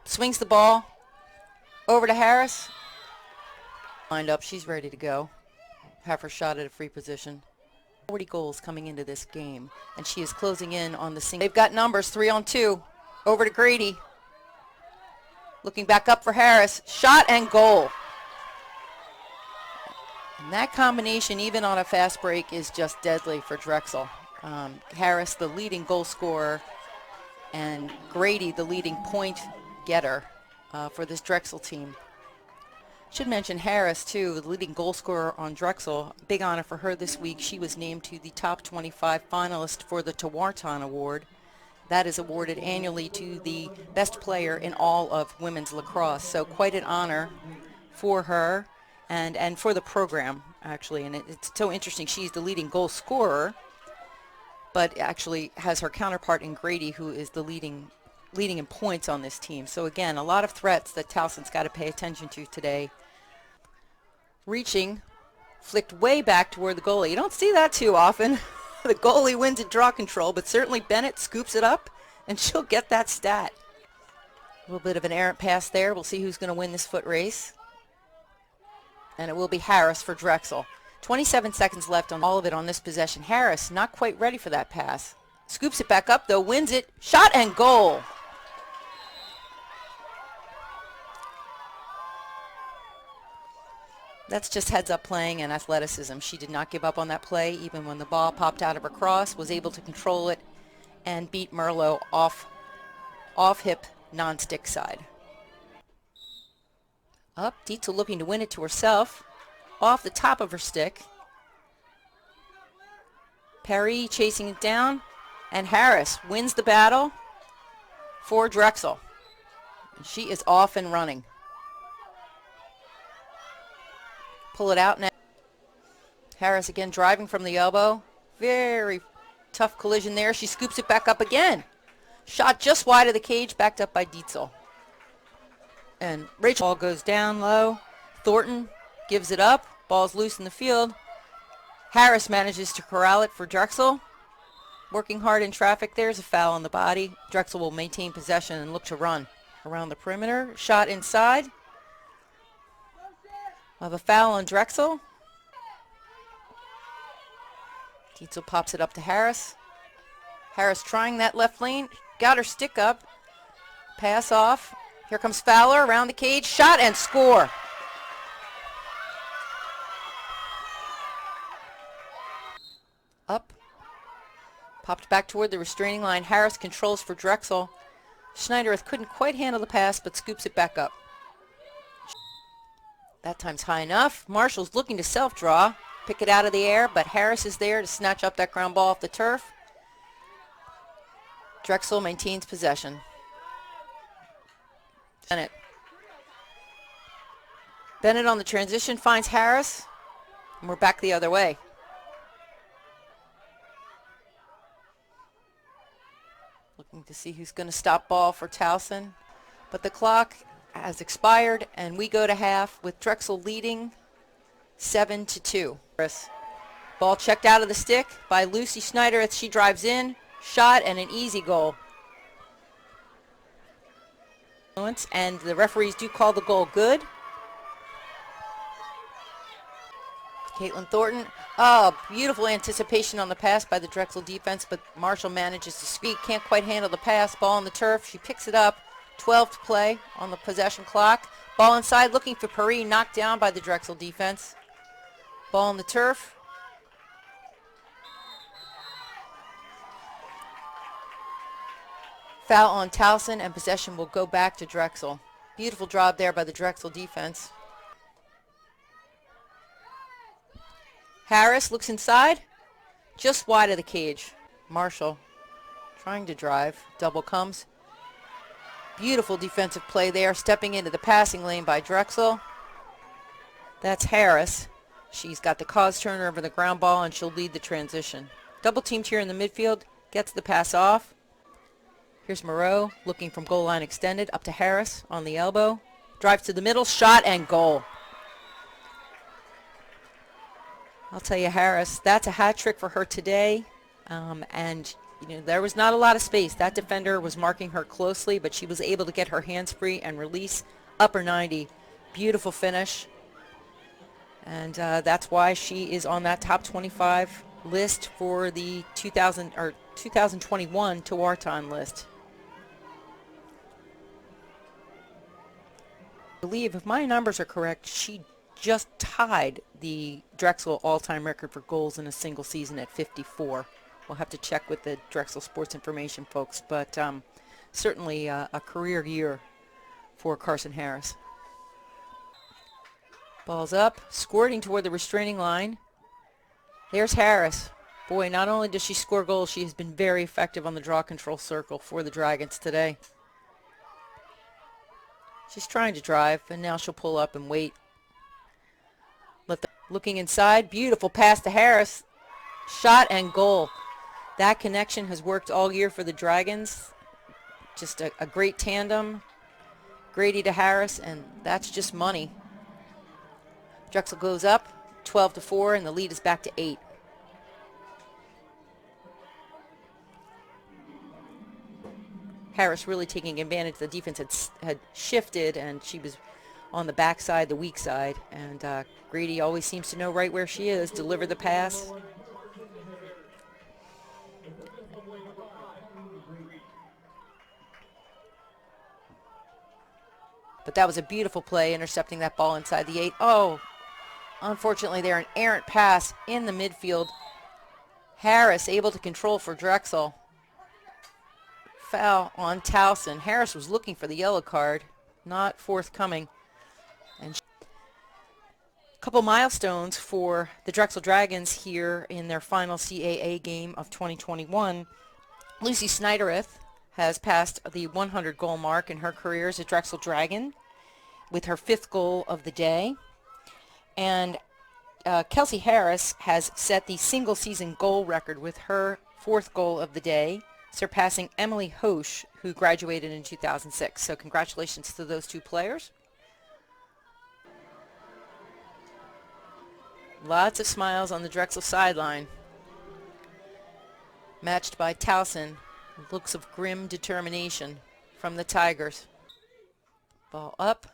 Swings the ball over to Harris. Lined up, she's ready to go. Have her shot at a free position. 40 goals coming into this game, and she is closing in on the single. They've got numbers, 3-on-2. Over to Grady. Looking back up for Harris. Shot and goal. And that combination, even on a fast break, is just deadly for Drexel. Harris, the leading goal scorer, and Grady, the leading point getter for this Drexel team. Should mention Harris, too, the leading goal scorer on Drexel. Big honor for her this week. She was named to the top 25 finalist for the Towson Award. That is awarded annually to the best player in all of women's lacrosse. So quite an honor for her and for the program, actually. And it's so interesting. She's the leading goal scorer, but actually has her counterpart in Grady, who is the leading in points on this team. So again, a lot of threats that Towson's got to pay attention to today. Reaching, flicked way back toward the goalie. You don't see that too often. The goalie wins at draw control, but certainly Bennett scoops it up, and she'll get that stat. A little bit of an errant pass there. We'll see who's going to win this foot race. And it will be Harris for Drexel. 27 seconds left on all of it on this possession. Harris not quite ready for that pass. Scoops it back up, though, wins it. Shot and goal. That's just heads-up playing and athleticism. She did not give up on that play, even when the ball popped out of her cross, was able to control it and beat Merlot off-hip, non-stick side. Up, Drexel looking to win it to herself, off the top of her stick. Perry chasing it down, and Harris wins the battle for Drexel. She is off and running. Pull it out now. Harris again driving from the elbow. Very tough collision there. She scoops it back up again. Shot just wide of the cage, backed up by Drexel. And Rachel ball goes down low. Thornton gives it up. Ball's loose in the field. Harris manages to corral it for Drexel. Working hard in traffic. There's a foul on the body. Drexel will maintain possession and look to run around the perimeter. Shot inside. We'll have a foul on Drexel. Drexel pops it up to Harris. Harris trying that left lane. Got her stick up. Pass off. Here comes Fowler around the cage. Shot and score. Up. Popped back toward the restraining line. Harris controls for Drexel. Schneidereth couldn't quite handle the pass, but scoops it back up. That time's high enough. Marshall's looking to self-draw. Pick it out of the air, but Harris is there to snatch up that ground ball off the turf. Drexel maintains possession. Bennett on the transition finds Harris, and we're back the other way. Looking to see who's going to stop ball for Towson, but the clock has expired, and we go to half with Drexel leading 7-2. Ball checked out of the stick by Lucy Schneider. She drives in, shot, and an easy goal. And the referees do call the goal good. Caitlin Thornton. Oh, beautiful anticipation on the pass by the Drexel defense, but Marshall manages to speak. Can't quite handle the pass. Ball on the turf. She picks it up. 12 to play on the possession clock. Ball inside, looking for Paris, knocked down by the Drexel defense. Ball on the turf. Foul on Towson, and possession will go back to Drexel. Beautiful job there by the Drexel defense. Harris looks inside, just wide of the cage. Marshall trying to drive. Double comes. Beautiful defensive play there, stepping into the passing lane by Drexel. That's Harris. She's got the cause turner over the ground ball, and she'll lead the transition. Double teamed here in the midfield, gets the pass off. Here's Moreau looking from goal line extended, up to Harris on the elbow. Drives to the middle, shot and goal. I'll tell you, Harris, that's a hat trick for her today. And there was not a lot of space. That defender was marking her closely, but she was able to get her hands free and release upper 90. Beautiful finish. And that's why she is on that top 25 list for the 2021 Towson list. I believe, if my numbers are correct, she just tied the Drexel all-time record for goals in a single season at 54. We'll have to check with the Drexel Sports Information folks, but certainly a career year for Karson Harris. Ball's up, squirting toward the restraining line. There's Harris. Boy, not only does she score goals, she has been very effective on the draw control circle for the Dragons today. She's trying to drive, and now she'll pull up and wait. Looking inside, beautiful pass to Harris. Shot and goal. That connection has worked all year for the Dragons. Just a great tandem. Grady to Harris, and that's just money. Drexel goes up 12-4, and the lead is back to 8. Harris really taking advantage. The defense had shifted, and she was on the backside, the weak side, and Grady always seems to know right where she is. Deliver the pass. But that was a beautiful play, intercepting that ball inside the 8. Oh, unfortunately there, an errant pass in the midfield. Harris able to control for Drexel. Foul on Towson. Harris was looking for the yellow card, not forthcoming. And a couple milestones for the Drexel Dragons here in their final CAA game of 2021. Lucy Snydereth has passed the 100 goal mark in her career as a Drexel Dragon with her 5th goal of the day. And Kelsey Harris has set the single season goal record with her 4th goal of the day, surpassing Emily Hosch, who graduated in 2006. So congratulations to those two players. Lots of smiles on the Drexel sideline. Matched by Towson. Looks of grim determination from the Tigers. Ball up.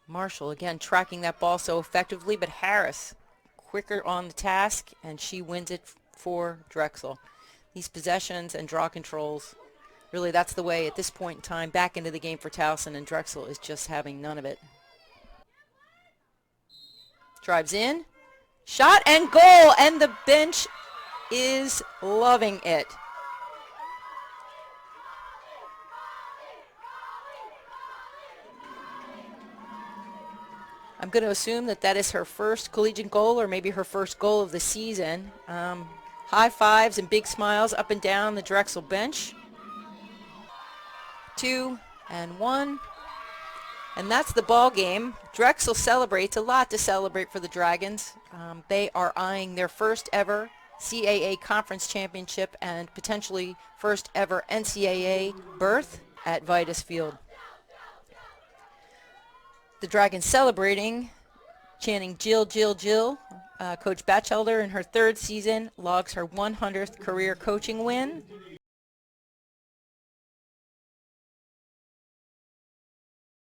Marshall again tracking that ball so effectively, but Harris quicker on the task, and she wins it for Drexel. These possessions and draw controls, really that's the way at this point in time back into the game for Towson, and Drexel is just having none of it. Drives in, shot and goal, and the bench is loving it. I'm going to assume that that is her first collegiate goal, or maybe her first goal of the season. High fives and big smiles up and down the Drexel bench. 2 and 1. And that's the ball game. Drexel celebrates, a lot to celebrate for the Dragons. They are eyeing their first ever CAA Conference Championship and potentially first ever NCAA berth at Vitus Field. The Dragons celebrating, chanting Jill, Jill, Jill. Coach Batchelder in her 3rd season logs her 100th career coaching win.